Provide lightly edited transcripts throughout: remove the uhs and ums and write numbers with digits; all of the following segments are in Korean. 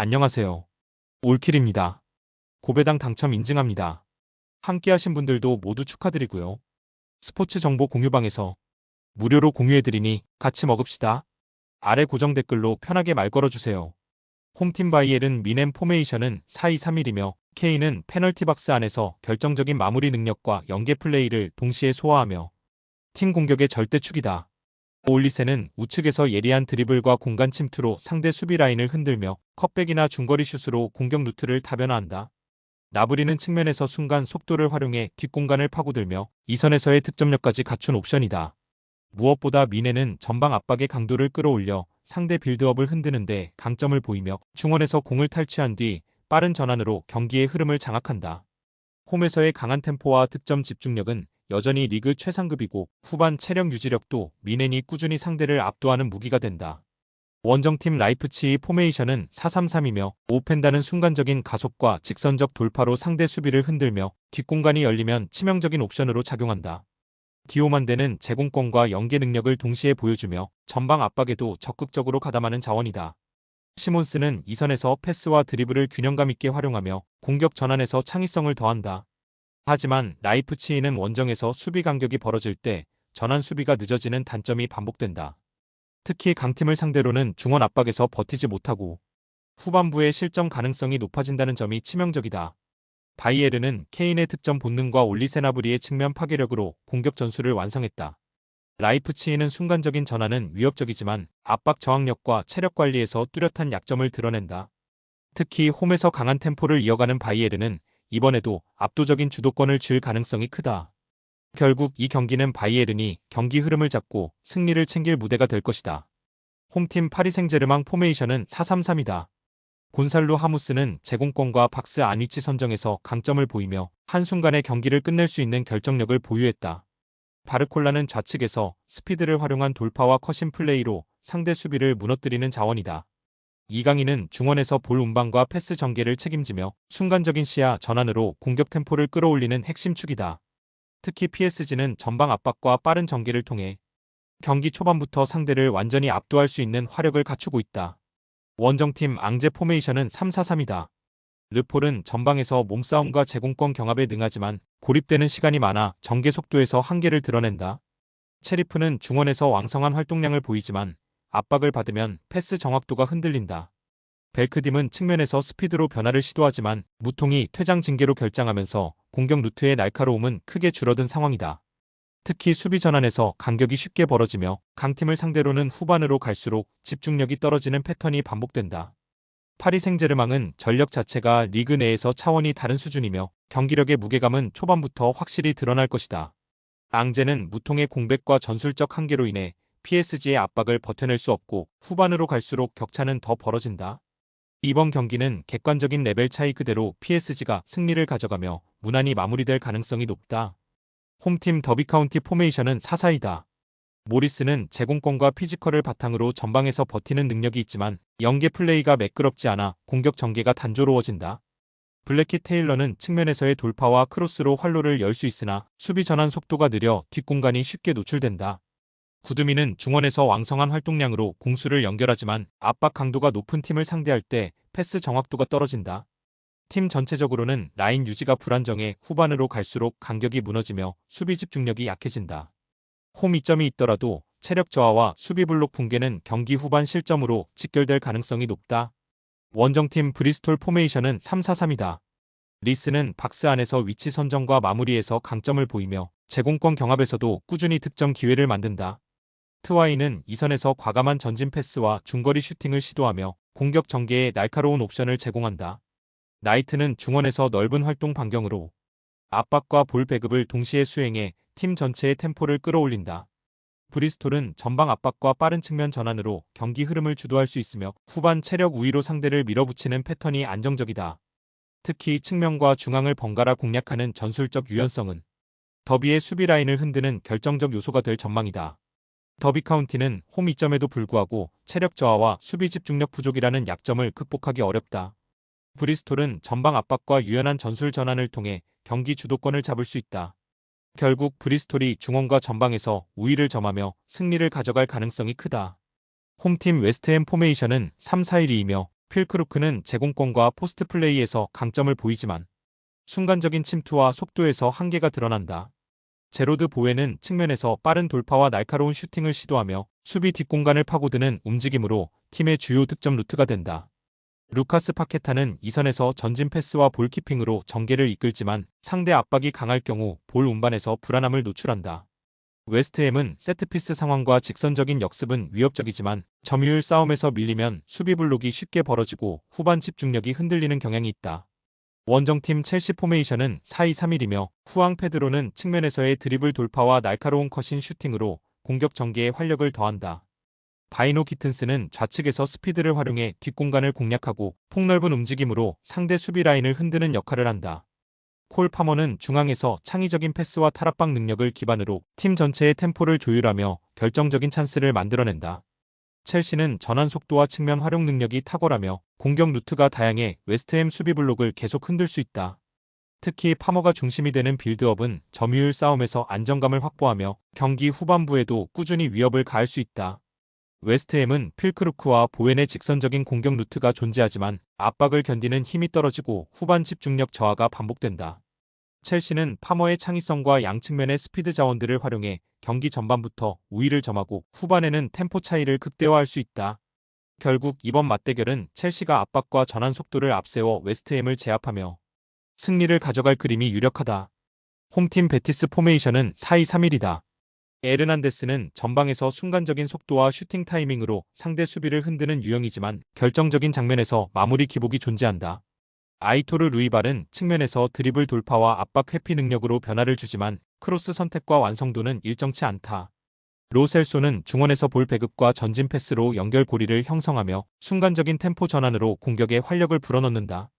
안녕하세요. 올킬입니다. 고배당 당첨 인증합니다. 함께 하신 분들도 모두 축하드리고요. 스포츠 정보 공유방에서 무료로 공유해드리니 같이 먹읍시다. 아래 고정 댓글로 편하게 말 걸어주세요. 홈팀 바이엘은 미넨 포메이션은 4-2-3-1이며 K는 페널티 박스 안에서 결정적인 마무리 능력과 연계 플레이를 동시에 소화하며 팀 공격의 절대축이다. 올리세는 우측에서 예리한 드리블과 공간 침투로 상대 수비 라인을 흔들며 컷백이나 중거리 슛으로 공격 루트를 다변화한다. 나브리는 측면에서 순간 속도를 활용해 뒷공간을 파고들며 이선에서의 득점력까지 갖춘 옵션이다. 무엇보다 미네는 전방 압박의 강도를 끌어올려 상대 빌드업을 흔드는데 강점을 보이며 중원에서 공을 탈취한 뒤 빠른 전환으로 경기의 흐름을 장악한다. 홈에서의 강한 템포와 득점 집중력은 여전히 리그 최상급이고 후반 체력 유지력도 미넨이 꾸준히 상대를 압도하는 무기가 된다. 원정팀 라이프치히 포메이션은 4-3-3이며 오펜다는 순간적인 가속과 직선적 돌파로 상대 수비를 흔들며 뒷공간이 열리면 치명적인 옵션으로 작용한다. 디오만데는 제공권과 연계 능력을 동시에 보여주며 전방 압박에도 적극적으로 가담하는 자원이다. 시몬스는 이선에서 패스와 드리블을 균형감 있게 활용하며 공격 전환에서 창의성을 더한다. 하지만 라이프치히는 원정에서 수비 간격이 벌어질 때 전환 수비가 늦어지는 단점이 반복된다. 특히 강팀을 상대로는 중원 압박에서 버티지 못하고 후반부에 실점 가능성이 높아진다는 점이 치명적이다. 바이에른은 케인의 득점 본능과 올리세나브리의 측면 파괴력으로 공격 전술을 완성했다. 라이프치히는 순간적인 전환은 위협적이지만 압박 저항력과 체력 관리에서 뚜렷한 약점을 드러낸다. 특히 홈에서 강한 템포를 이어가는 바이에른은 이번에도 압도적인 주도권을 쥘 가능성이 크다. 결국 이 경기는 바이에른이 경기 흐름을 잡고 승리를 챙길 무대가 될 것이다. 홈팀 파리 생제르맹 포메이션은 4-3-3이다. 곤살로 하무스는 제공권과 박스 안 위치 선정에서 강점을 보이며 한순간에 경기를 끝낼 수 있는 결정력을 보유했다. 바르콜라는 좌측에서 스피드를 활용한 돌파와 컷인 플레이로 상대 수비를 무너뜨리는 자원이다. 이강인은 중원에서 볼 운반과 패스 전개를 책임지며 순간적인 시야 전환으로 공격 템포를 끌어올리는 핵심 축이다. 특히 PSG는 전방 압박과 빠른 전개를 통해 경기 초반부터 상대를 완전히 압도할 수 있는 화력을 갖추고 있다. 원정팀 앙제 포메이션은 3-4-3이다. 르폴은 전방에서 몸싸움과 제공권 경합에 능하지만 고립되는 시간이 많아 전개 속도에서 한계를 드러낸다. 체리프는 중원에서 왕성한 활동량을 보이지만 압박을 받으면 패스 정확도가 흔들린다. 벨크딤은 측면에서 스피드로 변화를 시도하지만 무통이 퇴장 징계로 결장하면서 공격 루트의 날카로움은 크게 줄어든 상황이다. 특히 수비 전환에서 간격이 쉽게 벌어지며 강팀을 상대로는 후반으로 갈수록 집중력이 떨어지는 패턴이 반복된다. 파리 생제르맹은 전력 자체가 리그 내에서 차원이 다른 수준이며 경기력의 무게감은 초반부터 확실히 드러날 것이다. 앙제는 무통의 공백과 전술적 한계로 인해 PSG의 압박을 버텨낼 수 없고 후반으로 갈수록 격차는 더 벌어진다. 이번 경기는 객관적인 레벨 차이 그대로 PSG가 승리를 가져가며 무난히 마무리될 가능성이 높다. 홈팀 더비 카운티 포메이션은 4-4-2다. 모리스는 제공권과 피지컬을 바탕으로 전방에서 버티는 능력이 있지만 연계 플레이가 매끄럽지 않아 공격 전개가 단조로워진다. 블랙킷 테일러는 측면에서의 돌파와 크로스로 활로를 열 수 있으나 수비 전환 속도가 느려 뒷공간이 쉽게 노출된다. 구두미는 중원에서 왕성한 활동량으로 공수를 연결하지만 압박 강도가 높은 팀을 상대할 때 패스 정확도가 떨어진다. 팀 전체적으로는 라인 유지가 불안정해 후반으로 갈수록 간격이 무너지며 수비 집중력이 약해진다. 홈 이점이 있더라도 체력 저하와 수비 블록 붕괴는 경기 후반 실점으로 직결될 가능성이 높다. 원정팀 브리스톨 포메이션은 3-4-3이다. 리스는 박스 안에서 위치 선정과 마무리에서 강점을 보이며 제공권 경합에서도 꾸준히 득점 기회를 만든다. 트와이는 이선에서 과감한 전진 패스와 중거리 슈팅을 시도하며 공격 전개에 날카로운 옵션을 제공한다. 나이트는 중원에서 넓은 활동 반경으로 압박과 볼 배급을 동시에 수행해 팀 전체의 템포를 끌어올린다. 브리스톨은 전방 압박과 빠른 측면 전환으로 경기 흐름을 주도할 수 있으며 후반 체력 우위로 상대를 밀어붙이는 패턴이 안정적이다. 특히 측면과 중앙을 번갈아 공략하는 전술적 유연성은 더비의 수비 라인을 흔드는 결정적 요소가 될 전망이다. 더비 카운티는 홈 이점에도 불구하고 체력 저하와 수비 집중력 부족이라는 약점을 극복하기 어렵다. 브리스톨은 전방 압박과 유연한 전술 전환을 통해 경기 주도권을 잡을 수 있다. 결국 브리스톨이 중원과 전방에서 우위를 점하며 승리를 가져갈 가능성이 크다. 홈팀 웨스트햄 포메이션은 3-4-1-2이며 필크루크는 제공권과 포스트 플레이에서 강점을 보이지만 순간적인 침투와 속도에서 한계가 드러난다. 제로드 보웨는 측면에서 빠른 돌파와 날카로운 슈팅을 시도하며 수비 뒷공간을 파고드는 움직임으로 팀의 주요 득점 루트가 된다. 루카스 파케타는 이선에서 전진 패스와 볼키핑으로 전개를 이끌지만 상대 압박이 강할 경우 볼 운반에서 불안함을 노출한다. 웨스트햄은 세트피스 상황과 직선적인 역습은 위협적이지만 점유율 싸움에서 밀리면 수비 블록이 쉽게 벌어지고 후반 집중력이 흔들리는 경향이 있다. 원정팀 첼시 포메이션은 4-2-3-1이며 후앙 페드로는 측면에서의 드리블 돌파와 날카로운 컷인 슈팅으로 공격 전개에 활력을 더한다. 바이노 기튼스는 좌측에서 스피드를 활용해 뒷공간을 공략하고 폭넓은 움직임으로 상대 수비 라인을 흔드는 역할을 한다. 콜 파머는 중앙에서 창의적인 패스와 탈압박 능력을 기반으로 팀 전체의 템포를 조율하며 결정적인 찬스를 만들어낸다. 첼시는 전환 속도와 측면 활용 능력이 탁월하며 공격 루트가 다양해 웨스트햄 수비 블록을 계속 흔들 수 있다. 특히 파머가 중심이 되는 빌드업은 점유율 싸움에서 안정감을 확보하며 경기 후반부에도 꾸준히 위협을 가할 수 있다. 웨스트햄은 필크루크와 보웬의 직선적인 공격 루트가 존재하지만 압박을 견디는 힘이 떨어지고 후반 집중력 저하가 반복된다. 첼시는 파머의 창의성과 양측면의 스피드 자원들을 활용해 경기 전반부터 우위를 점하고 후반에는 템포 차이를 극대화할 수 있다. 결국 이번 맞대결은 첼시가 압박과 전환 속도를 앞세워 웨스트햄을 제압하며 승리를 가져갈 그림이 유력하다. 홈팀 베티스 포메이션은 4-2-3-1이다. 에르난데스는 전방에서 순간적인 속도와 슈팅 타이밍으로 상대 수비를 흔드는 유형이지만 결정적인 장면에서 마무리 기복이 존재한다. 아이토르 루이발은 측면에서 드리블 돌파와 압박 회피 능력으로 변화를 주지만 크로스 선택과 완성도는 일정치 않다. 로셀소는 중원에서 볼 배급과 전진 패스로 연결 고리를 형성하며 순간적인 템포 전환으로 공격에 활력을 불어넣는다.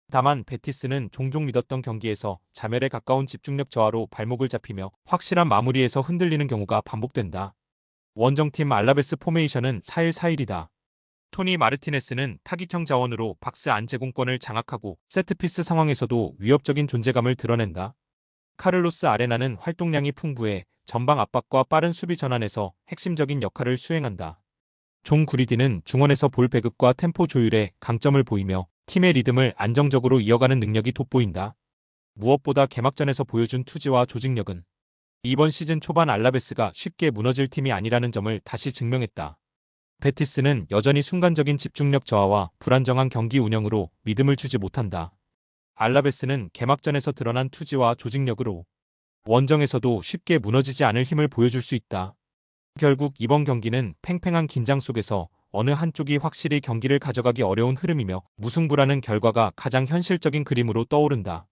다만 베티스는 종종 믿었던 경기에서 자멸에 가까운 집중력 저하로 발목을 잡히며 확실한 마무리에서 흔들리는 경우가 반복된다. 원정팀 알라베스 포메이션은 4-1-4-1이다. 토니 마르티네스는 타깃형 자원으로 박스 안 제공권을 장악하고 세트피스 상황에서도 위협적인 존재감을 드러낸다. 카를로스 아레나는 활동량이 풍부해 전방 압박과 빠른 수비 전환에서 핵심적인 역할을 수행한다. 존 구리디는 중원에서 볼 배급과 템포 조율에 강점을 보이며 팀의 리듬을 안정적으로 이어가는 능력이 돋보인다. 무엇보다 개막전에서 보여준 투지와 조직력은 이번 시즌 초반 알라베스가 쉽게 무너질 팀이 아니라는 점을 다시 증명했다. 베티스는 여전히 순간적인 집중력 저하와 불안정한 경기 운영으로 믿음을 주지 못한다. 알라베스는 개막전에서 드러난 투지와 조직력으로 원정에서도 쉽게 무너지지 않을 힘을 보여줄 수 있다. 결국 이번 경기는 팽팽한 긴장 속에서 어느 한쪽이 확실히 경기를 가져가기 어려운 흐름이며 무승부라는 결과가 가장 현실적인 그림으로 떠오른다.